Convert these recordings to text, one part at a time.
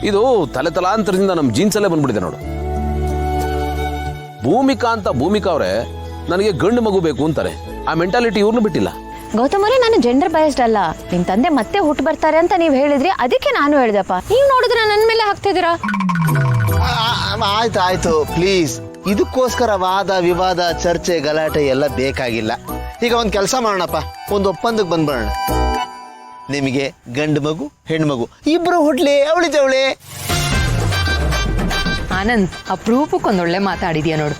ಇದು ತಲೆ ತಲಾಂತರದಿಂದ ನಮ್ಮ ಜೀನ್ಸಲ್ಲೇ ಬಂದ್ಬಿಟ್ಟಿದೆ ನೋಡು. ಭೂಮಿಕಾ ಅವರೇ ನನಗೆ ಗಂಡು ಮಗು ಬೇಕು ಅಂತಾರೆ. ಆ ಮೆಂಟಾಲಿಟಿ ಇವ್ರನ್ನೂ ಬಿಟ್ಟಿಲ್ಲ. ಗೌತಮ್ ಅವರೇ, ನಾನು ಜೆಂಡರ್ ಬಯಸ್ಡ್ ಅಲ್ಲ. ನಿಮ್ ತಂದೆ ಮತ್ತೆ ಹುಟ್ಟು ಬರ್ತಾರೆ ಅಂತ ನೀವ್ ಹೇಳಿದ್ರಿ, ಅದಕ್ಕೆ ನಾನು ಹೇಳ್ದಪ್ಪ. ನೀವ್ ನೋಡಿದ್ರೆ ನನ್ನ ಮೇಲೆ ಹಾಕ್ತಿದ್ದೀರಾ. ಆಯ್ತು ಪ್ಲೀಸ್, ಇದಕ್ಕೋಸ್ಕರ ವಾದ ವಿವಾದ ಚರ್ಚೆ ಗಲಾಟೆ ಎಲ್ಲ ಬೇಕಾಗಿಲ್ಲ. ಈಗ ಒಂದು ಕೆಲಸ ಮಾಡೋಣಪ್ಪ, ಒಂದು ಒಪ್ಪಂದಕ್ಕೆ ಬಂದ್ಬಿಡೋಣ. ನಿಮಗೆ ಗಂಡು ಮಗು ಹೆಣ್ಣು ಮಗು ಇಬ್ರು ಹುಟ್ಲಿ, ಅವಳಿ ಜವಳಿ. ಆನಂದ್, ಅಪರೂಪಕ್ಕೊಂದೊಳ್ಳೆ ಮಾತಾಡಿದ್ಯಾ ನೋಡು.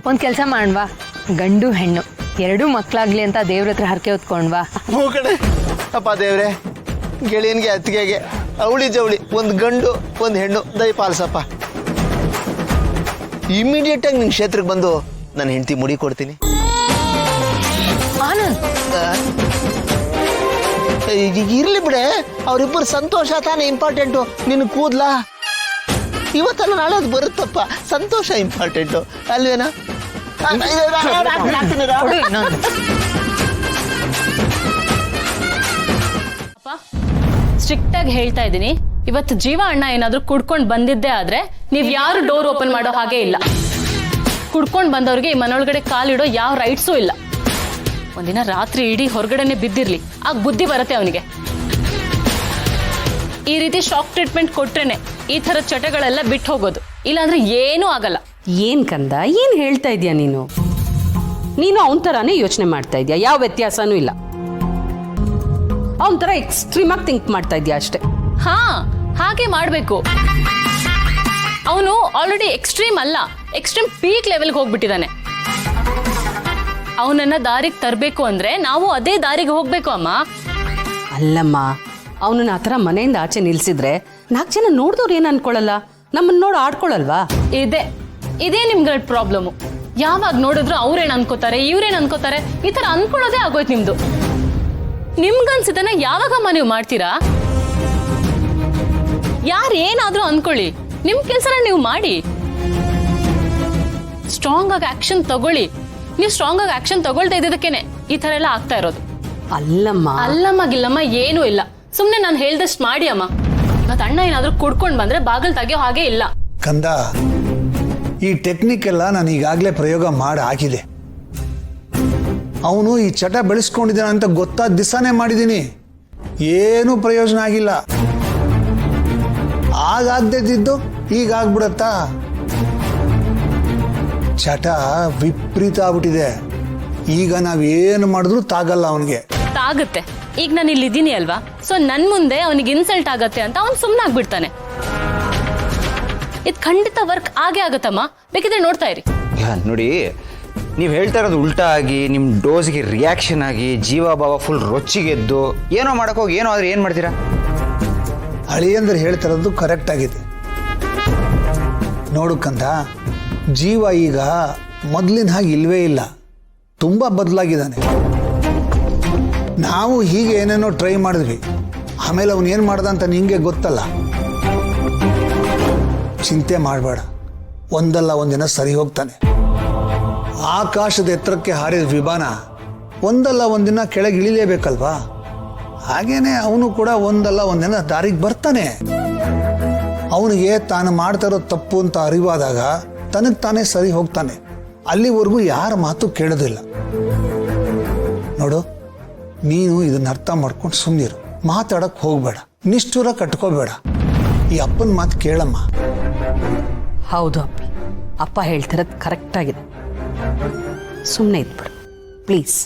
ಒಂದ್ ಕೆಲಸ ಮಾಡೋಣವಾ, ಗಂಡು ಹೆಣ್ಣು ಎರಡೂ ಮಕ್ಕಳಾಗ್ಲಿ ಅಂತ ದೇವ್ರ ಹತ್ರ ಹರಕೆ ಹೊತ್ಕೊಂಡ್ವಾ. ಹೂ ಕಡೆ ಅಪ್ಪ ದೇವ್ರೆ, ಗೆಳೆಯನ್ಗೆ ಅತ್ತಿಗೆಗೆ ಅವಳಿ ಜವಳಿ ಒಂದು ಗಂಡು ಒಂದು ಹೆಣ್ಣು ದಯಪಾಲಿಸಪ್ಪ. ಇಮಿಡಿಯೇಟ್ ಆಗಿ ನಿನ್ ಕ್ಷೇತ್ರಕ್ಕೆ ಬಂದು ನನ್ನ ಹೆಂಡತಿ ಮುಡಿ ಕೊಡ್ತೀನಿ. ಆನಂದ್, ಇರ್ಲಿ ಬಿಡೆ, ಅವ್ರಿಬ್ಬರು ಸಂತೋಷ ತಾನೇ ಇಂಪಾರ್ಟೆಂಟು. ನಿನ್ ಕೂದ್ಲಾ ಇವತ್ತಲ್ಲ ನಾಳೆ ಅದು ಬರುತ್ತಪ್ಪ, ಸಂತೋಷ ಇಂಪಾರ್ಟೆಂಟು ಅಲ್ವೇನಾ? ಸ್ಟ್ರಿಕ್ಟ್ ಆಗಿ ಹೇಳ್ತಾ ಇದ್ದೀನಿ, ಇವತ್ತು ಜೀವ ಅಣ್ಣ ಏನಾದ್ರೂ ಕುಡ್ಕೊಂಡ್ ಬಂದಿದ್ದೆ ಆದ್ರೆ ನೀವ್ ಯಾರು ಡೋರ್ ಓಪನ್ ಮಾಡೋ ಹಾಗೆ ಇಲ್ಲ. ಕುಡ್ಕೊಂಡ್ ಬಂದವ್ರಿಗೆ ಈ ಮನೊಳಗಡೆ ಕಾಲಿಡೋ ಯಾವ ರೈಟ್ಸೂ ಇಲ್ಲ. ಒಂದಿನ ರಾತ್ರಿ ಇಡೀ ಹೊರಗಡೆನೆ ಬಿದ್ದಿರ್ಲಿ, ಆಗ ಬುದ್ಧಿ ಬರುತ್ತೆ ಅವನಿಗೆ. ಈ ರೀತಿ ಶಾಕ್ ಟ್ರೀಟ್ಮೆಂಟ್ ಕೊಟ್ರೇನೆ ಈ ತರ ಚಟಗಳೆಲ್ಲ ಬಿಟ್ಟು ಹೋಗೋದು, ಇಲ್ಲಾಂದ್ರೆ ಏನೂ ಆಗಲ್ಲ. ಏನ್ ಕಂದ, ಏನ್ ಹೇಳ್ತಾ ಇದೀಯ ನೀನು? ನೀನು ಅವನ ತರಾನೇ ಯೋಚನೆ ಮಾಡ್ತಾ ಇದೀಯ, ಯಾವ ವ್ಯತ್ಯಾಸನೂ ಇಲ್ಲ. ಅವನ ತರ ಎಕ್ಸ್ಟ್ರೀಮ್ ಆಗಿ ಥಿಂಕ್ ಮಾಡ್ತಾ ಇದೀಯ ಅಷ್ಟೇ. ಹಾ, ಹಾಗೆ ಮಾಡ್ಬೇಕು. ಅವನು ಆಲ್ರೆಡಿ ಎಕ್ಸ್ಟ್ರೀಮ್ ಅಲ್ಲ, ಎಕ್ಸ್ಟ್ರೀಮ್ ಪೀಕ್ ಲೆವೆಲ್ಗೆ ಹೋಗ್ಬಿಟ್ಟಿದ್ದಾನೆ. ಅವನನ್ನ ದಾರಿಗೆ ತರಬೇಕು ಅಂದ್ರೆ ನಾವು ಅದೇ ದಾರಿಗೆ ಹೋಗ್ಬೇಕು ಅಮ್ಮ. ಅಲ್ಲಮ್ಮ, ಅವನನ್ನ ಆತರ ಮನೆಯಿಂದ ಆಚೆ ನಿಲ್ಸಿದ್ರೆ 4 ಜನ ನೋಡಿದವ್ರು ಏನ್ ಅನ್ಕೊಳಲ್ಲ, ನಮ್ಮನ್ನ ನೋಡಿ ಆಡ್ಕೊಳಲ್ವಾ? ಇದೇ ನಿಮ್ಗಳ ಪ್ರಾಬ್ಲಮ್. ಯಾವಾಗ ನೋಡಿದ್ರು ಅವ್ರೇನ್ ಅನ್ಕೋತಾರೆ, ಇವ್ರೇನ್ ಅನ್ಕೋತಾರೆ, ಈ ತರ ಅನ್ಕೊಳ್ಳೋದೇ ಆಗೋಯ್ತು ನಿಮ್ದು. ನಿಮ್ಗನ್ಸಿದನ್ನ ಯಾವಾಗಮ್ಮ ನೀವು ಮಾಡ್ತೀರಾ? ಯಾರೇನಾದ್ರೂ ಅನ್ಕೊಳ್ಳಿ, ನಿಮ್ ಕೆಲ್ಸನ ನೀವು ಮಾಡಿ. ಸ್ಟ್ರಾಂಗ್ ಆಗಿ ಆಕ್ಷನ್ ತಗೊಳ್ಳಿ. ನೀವು ಸ್ಟ್ರಾಂಗ್ ಆಗಿ ಆಕ್ಷನ್ ತಗೊಳ್ತಾ ಇದ್ದದಕ್ಕೇನೆ ಈ ತರ ಎಲ್ಲ ಆಗ್ತಾ ಇರೋದು. ಅಲ್ಲಮ್ಮ ಗಿಲ್ಲಮ್ಮ ಏನೂ ಇಲ್ಲ, ಸುಮ್ನೆ ನಾನು ಹೇಳ್ದಷ್ಟು ಮಾಡಿ ಅಮ್ಮ. ಇವತ್ತು ಅಣ್ಣ ಏನಾದ್ರೂ ಕುಡ್ಕೊಂಡ್ ಬಂದ್ರೆ ಬಾಗಲ್ ತೆಗಿಯೋ ಹಾಗೆ ಇಲ್ಲ. ಕಂದ, ಈ ಟೆಕ್ನಿಕ್ ಎಲ್ಲ ನಾನು ಈಗಾಗಲೇ ಪ್ರಯೋಗ ಮಾಡಿ ಹಾಕಿದೆ. ಅವನು ಈ ಚಟ ಬೆಳೆಸ್ಕೊಂಡಿದ್ದಾನೆ ಅಂತ ಗೊತ್ತಾದ ದಿವಸನೇ ಮಾಡಿದ್ದೀನಿ, ಏನೂ ಪ್ರಯೋಜನ ಆಗಿಲ್ಲ. ಆಗಾಗ್ದಿದ್ದು ಈಗ ಆಗ್ಬಿಡತ್ತಾ? ಚಟ ವಿಪರೀತ ಆಗ್ಬಿಟ್ಟಿದೆ. ಈಗ ನಾವೇನು ಮಾಡಿದ್ರು ತಾಗಲ್ಲ ಅವನಿಗೆ. ತಾಗುತ್ತೆ. ಈಗ ನಾನು ಇಲ್ಲಿ ಇದ್ದೀನಿ ಅಲ್ವಾ, ಸೊ ನನ್ ಮುಂದೆ ಅವನಿಗೆ ಇನ್ಸಲ್ಟ್ ಆಗತ್ತೆ ಅಂತ ಅವ್ನು ಸುಮ್ಮನಾಗ್ಬಿಡ್ತಾನೆ. ಇದು ಖಂಡಿತ ವರ್ಕ್ ಆಗೇ ಆಗತ್ತಮ್ಮ, ಬೇಕಿದ್ರೆ ನೋಡ್ತಾ ಇರಿ. ನೋಡಿ, ನೀವು ಹೇಳ್ತಾ ಇರೋದು ಉಲ್ಟಾ ಆಗಿ ನಿಮ್ಮ ಡೋಸ್ಗೆ ರಿಯಾಕ್ಷನ್ ಆಗಿ ಜೀವಭಾವ ಫುಲ್ ರೊಚ್ಚಿಗೆದ್ದು ಏನೋ ಮಾಡೋಕ್ಕೋಗಿ ಏನೋ ಆದ್ರೆ ಏನು ಮಾಡ್ತೀರಾ? ಅಳಿಯಂದ್ರೆ ಹೇಳ್ತಾ ಇರೋದು ಕರೆಕ್ಟ್ ಆಗಿದೆ. ನೋಡು ಕಂದ, ಜೀವ ಈಗ ಮೊದಲಿನ ಹಾಗೆ ಇಲ್ವೇ ಇಲ್ಲ, ತುಂಬ ಬದಲಾಗಿದ್ದಾನೆ. ನಾವು ಹೀಗೆ ಏನೇನೋ ಟ್ರೈ ಮಾಡಿದ್ವಿ, ಆಮೇಲೆ ಅವನು ಏನು ಮಾಡ್ದ ಅಂತ ನಿಂಗೆ ಗೊತ್ತಲ್ಲ. ಚಿಂತೆ ಮಾಡಬೇಡ, ಒಂದಲ್ಲ ಒಂದಿನ ಸರಿ ಹೋಗ್ತಾನೆ. ಆಕಾಶದ ಎತ್ತರಕ್ಕೆ ಹಾರಿದ ವಿಮಾನ ಒಂದಲ್ಲ ಒಂದಿನ ಕೆಳಗೆ ಇಳಿಲೇಬೇಕಲ್ವಾ? ಹಾಗೇನೆ ಅವನು ಕೂಡ ಒಂದಲ್ಲ ಒಂದಿನ ದಾರಿಗೆ ಬರ್ತಾನೆ. ಅವನಿಗೆ ತಾನು ಮಾಡ್ತಾ ಇರೋ ತಪ್ಪು ಅಂತ ಅರಿವಾದಾಗ ತನಗೆ ತಾನೇ ಸರಿ ಹೋಗ್ತಾನೆ. ಅಲ್ಲಿವರೆಗೂ ಯಾರ ಮಾತು ಕೇಳೋದಿಲ್ಲ. ನೋಡು, ನೀನು ಇದನ್ನ ಅರ್ಥ ಮಾಡ್ಕೊಂಡು ಸುಮ್ಮನಿರು, ಮಾತಾಡಕ್ ಹೋಗ್ಬೇಡ, ನಿಷ್ಠೂರ ಕಟ್ಕೋಬೇಡ. ಈ ಅಪ್ಪನ ಮಾತು ಕೇಳಮ್ಮ. ಹೌದು ಅಪ್ಪಿ, ಅಪ್ಪ ಹೇಳ್ತಿರೋದು ಕರೆಕ್ಟ್ ಆಗಿದೆ. ಸುಮ್ಮನೆ ಇದ್ಬಿಡು ಪ್ಲೀಸ್.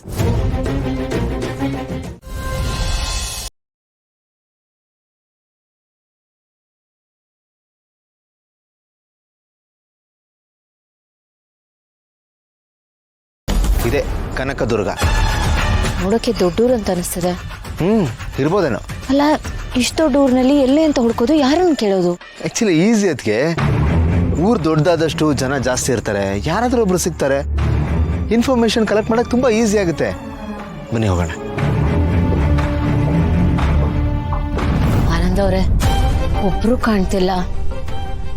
ಇದೆ ಕನಕದುರ್ಗ. ನೋಡೋಕೆ ದೊಡ್ಡೂರು ಅಂತ ಅನಿಸ್ತದೆ. ಇರ್ಬೋದೇನೋ. ಅಲ್ಲ, ಇಷ್ಟು ದೊಡ್ಡ ಊರಿನಲ್ಲಿ ಎಲ್ಲಿ ಅಂತ ಹುಡ್ಕೋದು, ಯಾರನ್ನು ಕೇಳೋದು? Actually easy. ಅದಕ್ಕೆ ಊರು ದೊಡ್ಡದಾದಷ್ಟು ಜನ ಜಾಸ್ತಿ ಇರ್ತಾರೆ, ಯಾರಾದ್ರೂ ಒಬ್ರು ಸಿಗ್ತಾರೆ, ಇನ್ಫಾರ್ಮೇಶನ್ ಕಲೆಕ್ಟ್ ಮಾಡಕ್ ತುಂಬಾ ಈಸಿ ಆಗುತ್ತೆ. ಬನ್ನಿ ಹೋಗೋಣ. ಆನಂದ್ ಅವರೇ, ಒಬ್ರು ಕಾಣ್ತಿಲ್ಲ.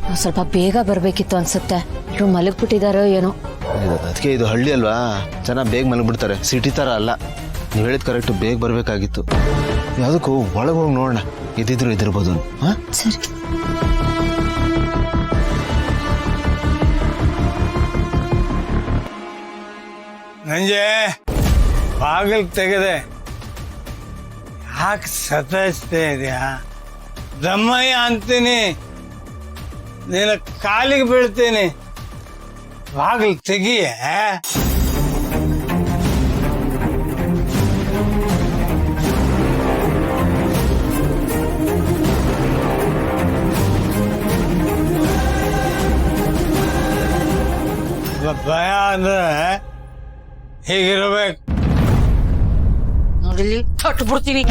ನಾವು ಸ್ವಲ್ಪ ಬೇಗ ಬರ್ಬೇಕಿತ್ತು ಅನ್ಸುತ್ತೆ. ಇವ್ರು ಮಲಗ್ಬಿಟ್ಟಿದಾರೋ ಏನೋ. ಅದಕ್ಕೆ ಇದು ಹಳ್ಳಿ ಅಲ್ವಾ, ಜನ ಬೇಗ ಮಲಗ್ಬಿಡ್ತಾರೆ, ಸಿಟಿ ತರ ಅಲ್ಲ. ನೀವು ಹೇಳಿದ ಕರೆಕ್ಟ್, ಬೇಗ ಬರ್ಬೇಕಾಗಿತ್ತು. ಯಾವುದಕ್ಕೂ ಒಳಗೆ ಹೋಗಿ ನೋಡೋಣ. ಇದ್ದಿದ್ರು ಇದಿರ್ಬೋದು. ಹಾಂ ಸರಿ. ನಂಜೆ ಬಾಗಿಲು ತೆಗೆದೆ ಯಾಕೆ ಸತಾಯಿಸ್ತಾ ಇದೆಯಾ? ದಮ್ಮಯ್ಯ ಅಂತೀನಿ, ನಿನ್ನ ಕಾಲಿಗೆ ಬೀಳ್ತೀನಿ, ಬಾಗಿಲು ತೆಗಿಯೇ. ಭಯ ಅಂದ್ರೆ ಹೀಗಿರ್ಬೇಕು. ನೋಡಿಲಿ ತೊಟ್ಟು ಬಿಡ್ತೀನಿ.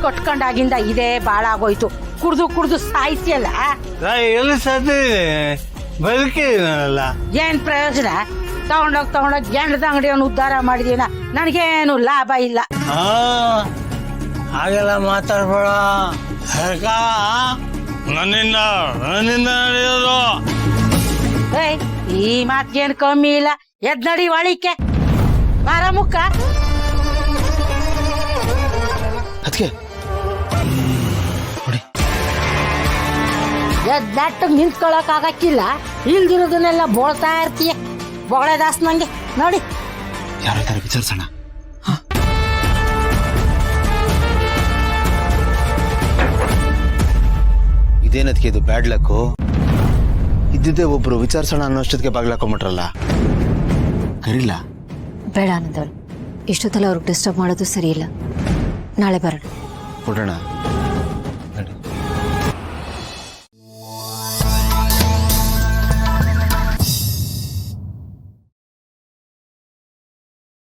ಕಟ್ಕೊಂಡಾಗಿಂದ ಇದೇ ಬಾಳ ಆಗೋಯ್ತು. ಕುಡ್ದು ಸಾಯ್ತಿಯಲ್ಲ. ಎಲ್ಲಿ ಸತ್ತಿದೆ, ಬದುಕಿದ್ದೀನಲ್ಲ. ಏನ್ ಪ್ರಯೋಜನ? ತಗೊಂಡೋಗ್ ಗೆಂಡದ ಅಂಗಡಿಯನ್ನು ಉದ್ಧಾರ ಮಾಡಿದೀನ, ನನಗೇನು ಲಾಭ ಇಲ್ಲ. ಹಾಗೆಲ್ಲ ಮಾತಾಡ್ಬೇಡ. ನನ್ನಿಂದ ನಡೆಯೋದು. ಏಯ್, ಈ ಮಾತ್ಗೇನು ಕಮ್ಮಿ ಇಲ್ಲ. ಎದ್ ನಡಿ ಒಳಿಕೆ ಬಾರ ಮುಕ್ಕ. ಅದಕ್ಕೆ ಎದ್ ನಿಂತ್ಕೊಳಕ್ ಆಗಕ್ಕಿಲ್ಲ. ಇಲ್ದಿರೋದನ್ನೆಲ್ಲ ಬೋಳ್ತಾ ಇರ್ತೀಯ. ಬೊಗಳೆ ದಾಸ್ ನಂಗೆ ನೋಡಿ. ಯಾರ ತರ ವಿಚಾರಿಸೋಣ. ಇದೇನದಕ್ಕೆ ಇದು ಬ್ಯಾಡ್ ಲಕ್ಕು? ಇದ್ದಿದ್ದೇ ಒಬ್ರು ವಿಚಾರಿಸೋಣ ಅನ್ನೋಷ್ಟೊತ್ತಿಗೆ ಬಾಗ್ಲಾಕೊಂಬಿಟ್ರಲ್ಲ. ಕರಿಲ್ಲ. ಬೇಡ ಆನಂದ್ ಅವ್ರು, ಇಷ್ಟೊತ್ತಲ್ಲ ಅವ್ರಿಗೆ ಡಿಸ್ಟರ್ಬ್ ಮಾಡೋದು ಸರಿ ಇಲ್ಲ. ನಾಳೆ ಬರೋಣ. ಕೊಡೋಣ.